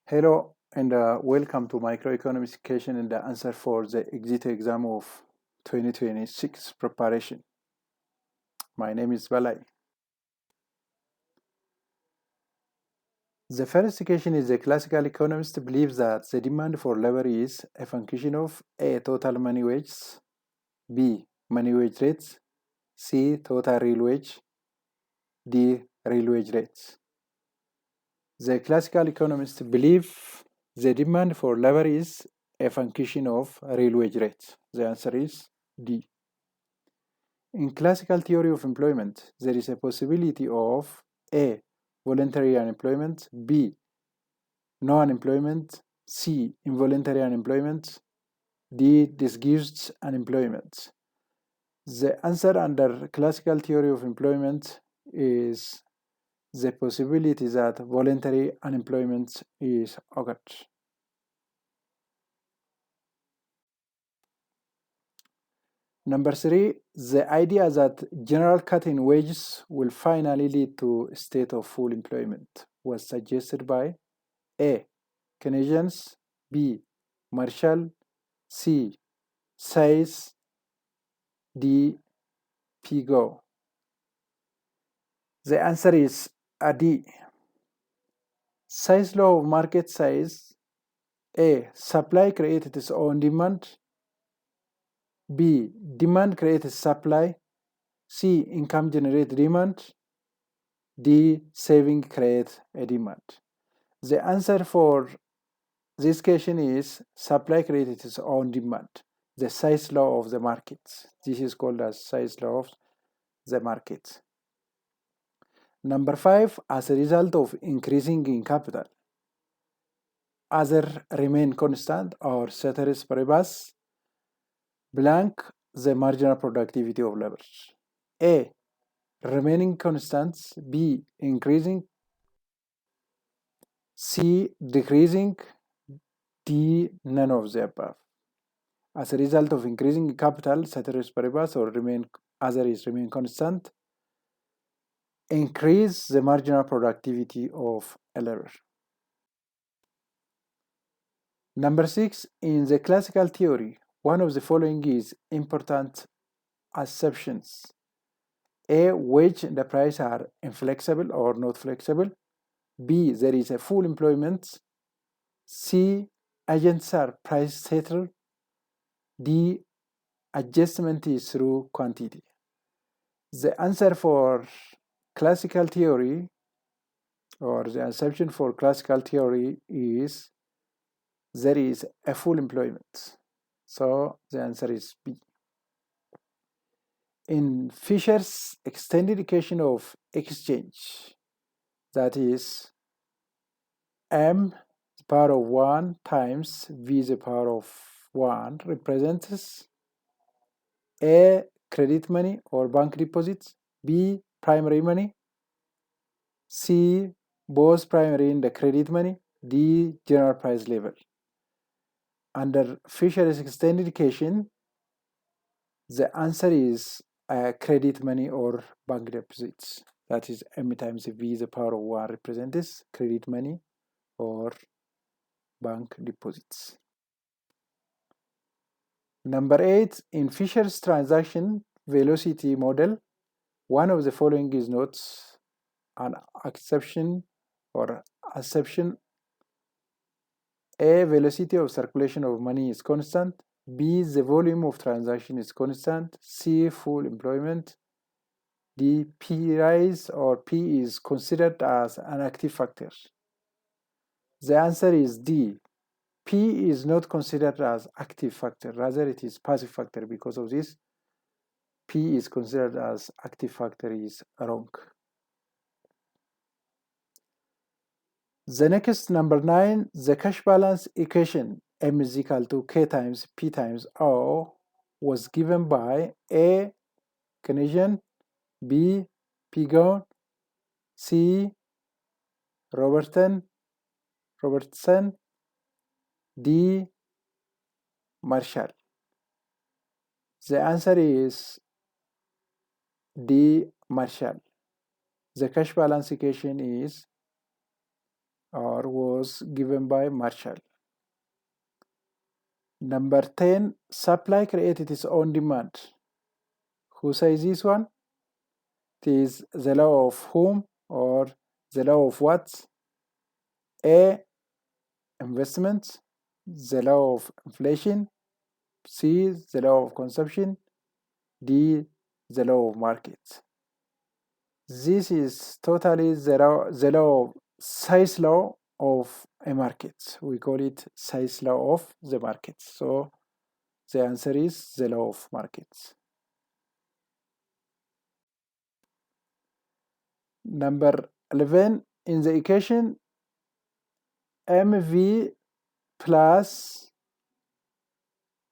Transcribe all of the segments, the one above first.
Hello and welcome to Microeconomics Education and the answer for the exit exam of 2026 preparation. My name is Balai. The first question is the classical economist believes that the demand for labor is a function of A. Total money wages, B. Money wage rates, C. Total real wage, D. Real wage rates. The classical economists believe the demand for labor is a function of real wage rates. The answer is D. In classical theory of employment, there is a possibility of A. Voluntary unemployment, B. No unemployment, C. Involuntary unemployment, D. Disguised unemployment. The answer under classical theory of employment is the possibility that voluntary unemployment is occurred. Number three, the idea that general cut in wages will finally lead to a state of full employment was suggested by A. Keynesians, B. Marshall, C. Sayce, D. Pigou. The answer is a D. Sayce law of market size. A. Supply created its own demand. B. Demand created supply. C. Income generated demand. D. Saving create a demand. The answer for this question is supply created its own demand, the Sayce law of the market. This is called as Sayce law of the market. Number five, as a result of increasing in capital, either remain constant or ceteris paribus, blank the marginal productivity of labor. A. Remaining constant, B. Increasing, C. Decreasing, D. None of the above. As a result of increasing capital, ceteris paribus or remain constant, increase the marginal productivity of a labor. Number six, in the classical theory, one of the following is important assumptions. A. Wage and the price are inflexible or not flexible. B. There is a full employment. C. Agents are price settled. D. Adjustment is through quantity. The answer for classical theory, or the assumption for classical theory, is there is a full employment. So the answer is B. In Fisher's extended equation of exchange, that is m to the power of 1 times v to the power of 1 represents A. Credit money or bank deposits, B. Primary money, C. Both primary and the credit money, D. General price level. Under Fisher's extended equation, the answer is credit money or bank deposits. That is m times v to the power of 1 represents credit money or bank deposits. Number 8, in Fisher's transaction velocity model, one of the following is not an exception or assumption. A. Velocity of circulation of money is constant. B. The volume of transaction is constant. C. Full employment. D. P rise or P is considered as an active factor. The answer is D. P is not considered as active factor, rather it is passive factor. Because of this, P is considered as active factor is wrong. The next, number 9, the cash balance equation M is equal to K times P times O was given by A. Keynesian, B. Pigou, C. Robertson, D. Marshall. The answer is D. Marshall. The cash balance equation is or was given by Marshall. Number 10, supply created its own demand. Who says this one? It is the law of whom or the law of what? A, investment, the law of inflation, C, the law of consumption, D, the law of market. This is totally the law of size law of a market. We call it size law of the market. So the answer is the law of markets. Number 11, in the equation, mv plus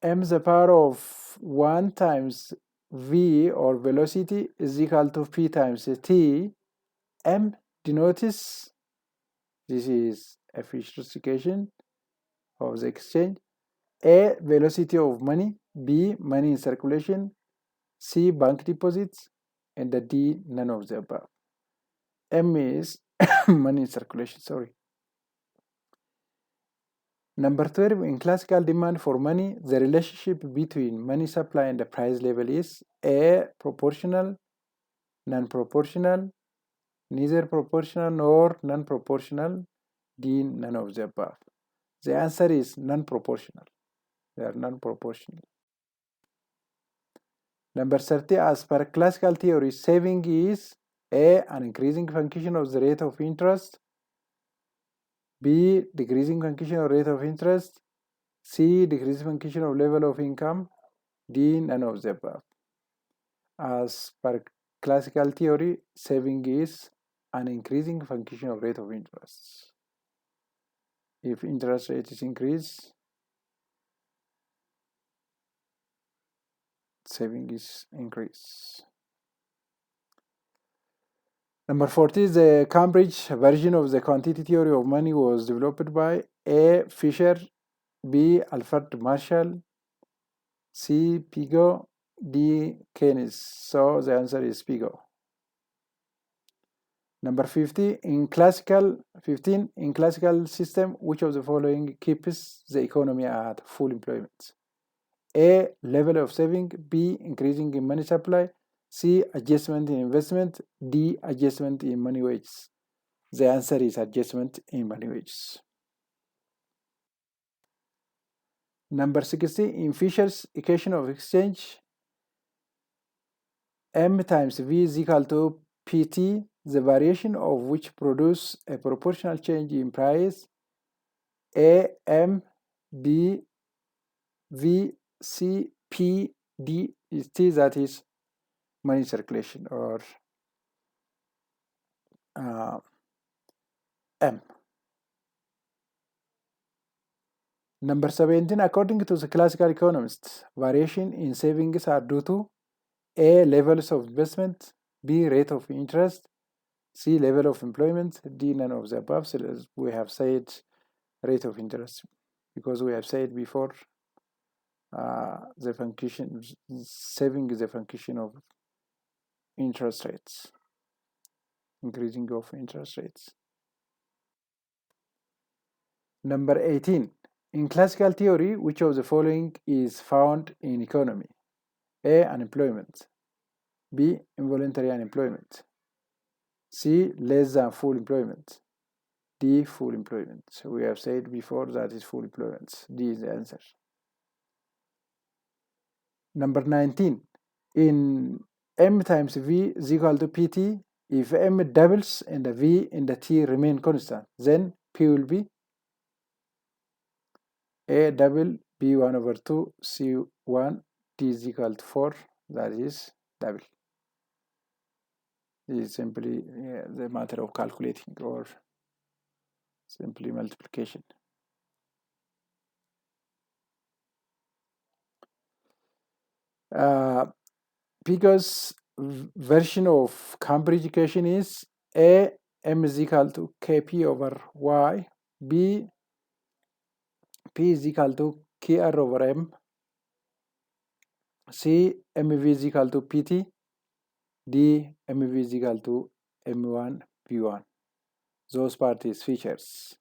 m the power of 1 times v or velocity is equal to p times t. M denotes, this is a Fisher's equation of the exchange. A, velocity of money. B, money in circulation. C, bank deposits. And the D, none of the above. M is money in circulation, sorry. Number 12, in classical demand for money, the relationship between money supply and the price level is A, proportional, non-proportional, neither proportional nor non-proportional, D, none of the above. The answer is non-proportional. They are non-proportional. Number 30, as per classical theory, saving is A, an increasing function of the rate of interest, B, decreasing function of rate of interest, C, decreasing function of level of income, D, none of the above. As per classical theory, saving is an increasing function of rate of interest. If interest rate is increased, saving is increased. Number 40, the Cambridge version of the quantity theory of money was developed by A, Fisher, B, Alfred Marshall, C, Pigou, D, Keynes. So the answer is Pigou. Number 15, in classical system, which of the following keeps the economy at full employment? A, level of saving, B, increasing in money supply, C, adjustment in investment, D, adjustment in money wages. The answer is adjustment in money wages. Number 60, in Fisher's equation of exchange, M times V is equal to PT, the variation of which produce a proportional change in price. A, M, B, V, C, P, D is T, that is money circulation, or M. Number 17, according to the classical economists, variation in savings are due to A, levels of investment, B, rate of interest, C, level of employment, D, none of the above. So we have said rate of interest because we have said before the function, saving is a function of interest rates, increasing of interest rates. Number 18, in classical theory, which of the following is found in economy? A, unemployment, B, involuntary unemployment, C, less than full employment, D, full employment. So we have said before that is full employment. D is the answer. Number 19, in M times V is equal to PT, if M doubles and the V and the T remain constant, then P will be A double, B 1 over 2, C 1, T is equal to 4, that is double. This is simply the matter of calculating or simply multiplication. Because version of Cambridge equation is A, M is equal to Kp over Y, B, P is equal to Kr over M, C, Mv is equal to Pt, D, Mv is equal to M1 P1. Those part is features.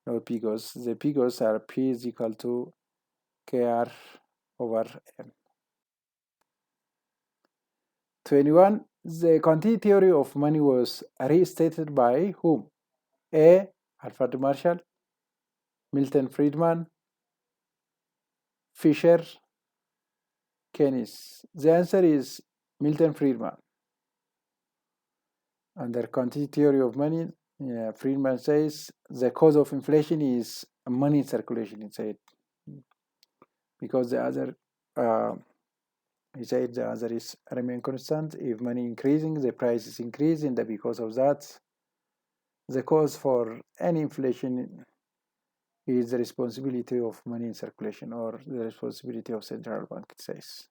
not P-goals. The P-goals are P is equal to KR over M. 21. The quantity theory of money was restated by whom? A. Alfred Marshall, Milton Friedman, Fisher, Keynes. The answer is Milton Friedman. Under quantity theory of money, Friedman says the cause of inflation is money in circulation, he said. Because the other, he said the other is remain constant. If money increasing, the price is increasing. And because of that, the cause for any inflation is the responsibility of money in circulation, or the responsibility of central bank, it says.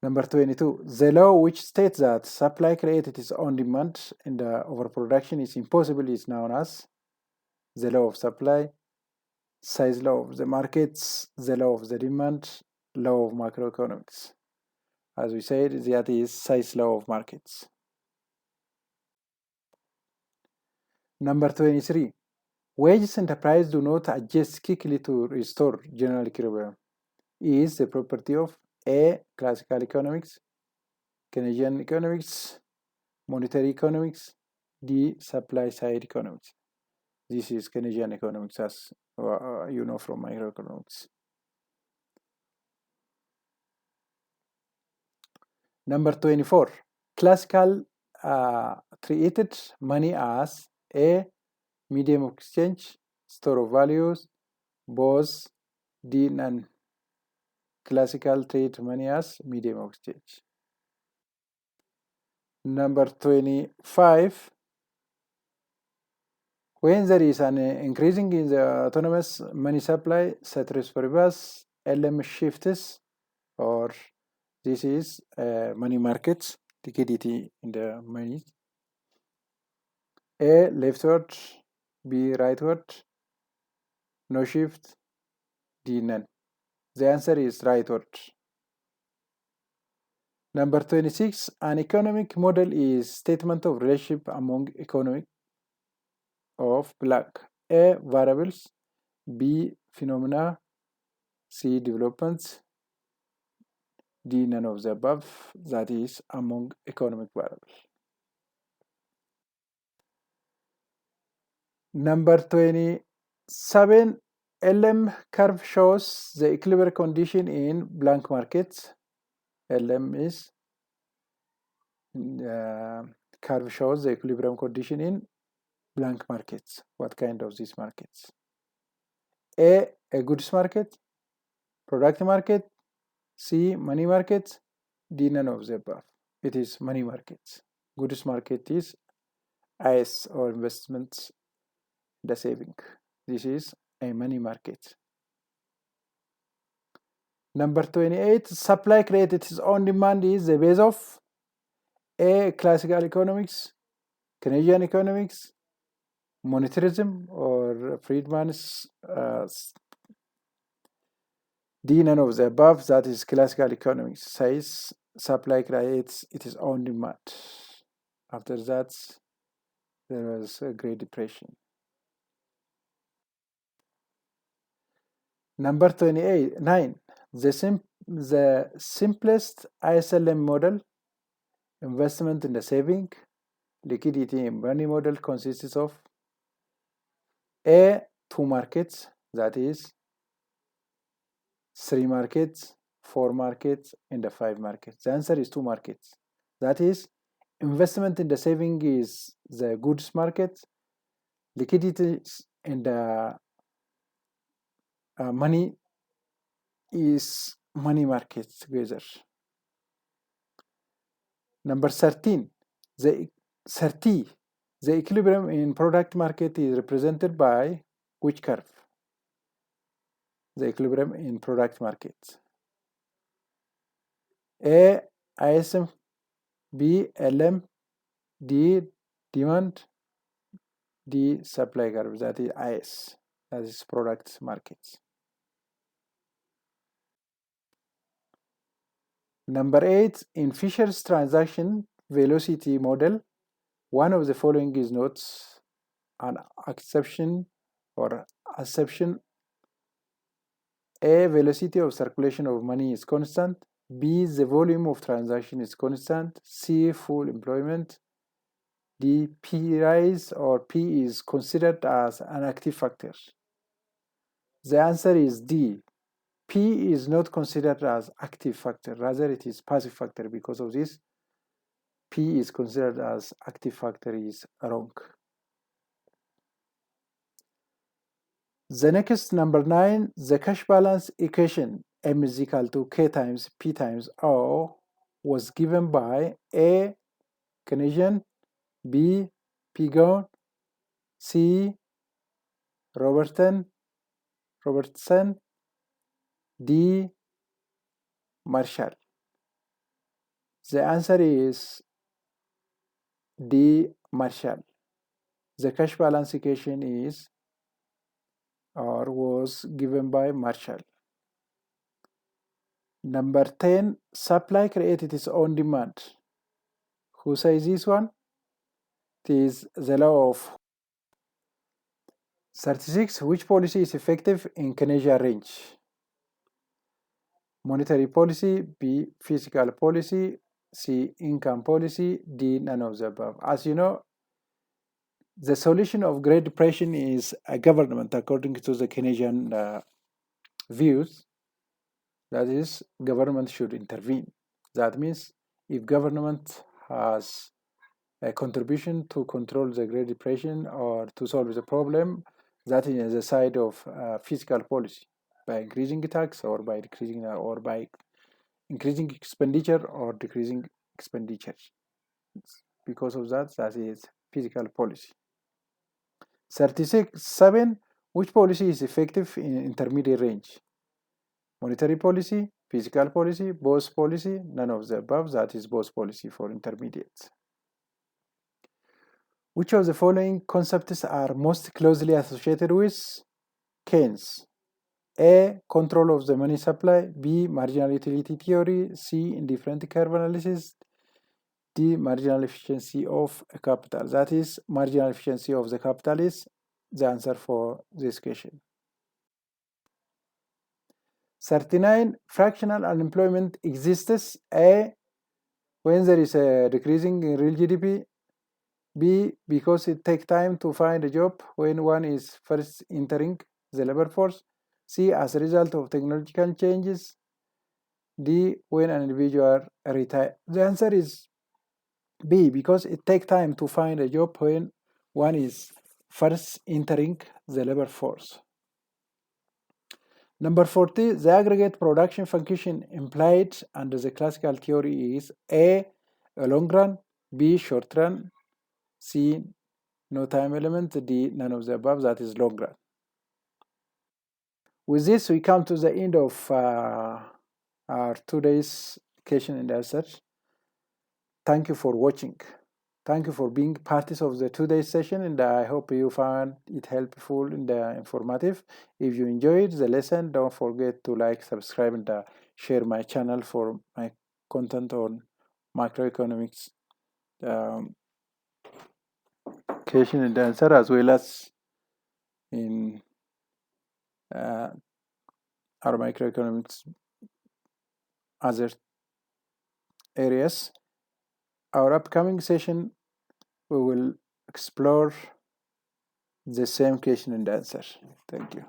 Number 22, the law which states that supply created its own demand and overproduction is impossible is known as the law of supply, size law of the markets, the law of the demand, law of macroeconomics. As we said, that is size law of markets. Number 23, wages and the price do not adjust quickly to restore general equilibrium. Is the property of A. Classical economics, Keynesian economics, monetary economics, D. Supply side economics. This is Keynesian economics, as you know from microeconomics. Number 24, classical treated money as A. medium of exchange, store of values, both. D. None. Classical treat money as medium of exchange. Number 25, when there is an increasing in the autonomous money supply, ceteris paribus, LM shifts, or this is money markets, liquidity in the money. A. leftward, B. rightward, no shift, D. none. The answer is rightward. Number 26, an economic model is statement of relationship among economic of blank. A. variables, B. phenomena, C. developments, D. none of the above, that is among economic variables. Number 27, LM curve shows the equilibrium condition in blank markets. LM is curve shows the equilibrium condition in blank markets. What kind of these markets? A goods market, product market, C money market, D none of the above. It is money markets. Goods market is IS, or investments, the saving. This is a money market. Number 28, supply created its own demand is the base of A. classical economics, Keynesian economics, monetarism, or Friedman's D none of the above, that is classical economics, says supply creates its own demand. After that, there was a Great Depression. Number 29, the simplest ISLM model, investment in the saving, liquidity in money model, consists of A. two markets, that is 3 markets, 4 markets, and the 5 markets. The answer is 2 markets. That is, investment in the saving is the goods market, liquidity in the money is money market together. Number 13, the equilibrium in product market is represented by which curve? The equilibrium in product market. A. ISM, B. LM, D. demand, D. supply curve, that is IS, that is product markets. Number 8, in Fisher's transaction velocity model, one of the following is not an acception or assumption. A, velocity of circulation of money is constant. B, the volume of transaction is constant. C, full employment. D, P rise or P is considered as an active factor. The answer is D. P is not considered as active factor, rather it is passive factor. Because of this, P is considered as active factor is wrong. The next, number 9, the cash balance equation M is equal to K times P times O was given by A, Kynesian, B, Pigon, C, Robertson, D, Marshall. The answer is D, Marshall. The cash balance equation is or was given by Marshall. Number 10, supply created its own demand. Who says this one? It is the law of 36. Which policy is effective in Keynesian range? Monetary policy, B, fiscal policy, C, income policy, D, none of the above. As you know, the solution of Great Depression is a government, according to the Keynesian views. That is, government should intervene. That means if government has a contribution to control the Great Depression or to solve the problem, that is the side of fiscal policy, by increasing tax or by decreasing or by increasing expenditure or decreasing expenditure. Because of that, that is fiscal policy. 36.7. Which policy is effective in intermediate range? Monetary policy, fiscal policy, both policy, none of the above. That is both policy for intermediate. Which of the following concepts are most closely associated with Keynes? A, control of the money supply. B, marginal utility theory. C, indifferent curve analysis. D, marginal efficiency of capital. That is, marginal efficiency of the capital is the answer for this question. 39. Fractional unemployment exists. A, when there is a decreasing in real GDP. B, because it takes time to find a job when one is first entering the labor force. C, as a result of technological changes. D, when an individual retires. The answer is B, because it takes time to find a job when one is first entering the labor force. Number 40, the aggregate production function implied under the classical theory is A, a long run, B, short run, C, no time element, D, none of the above, that is long run. With this, we come to the end of our today's question and answer. Thank you for watching. Thank you for being parties of the today's session, and I hope you found it helpful and informative. If you enjoyed the lesson, don't forget to like, subscribe, and share my channel for my content on macroeconomics question and answer, as well as in our microeconomics other areas. Our upcoming session, we will explore the same question and answer. Thank you.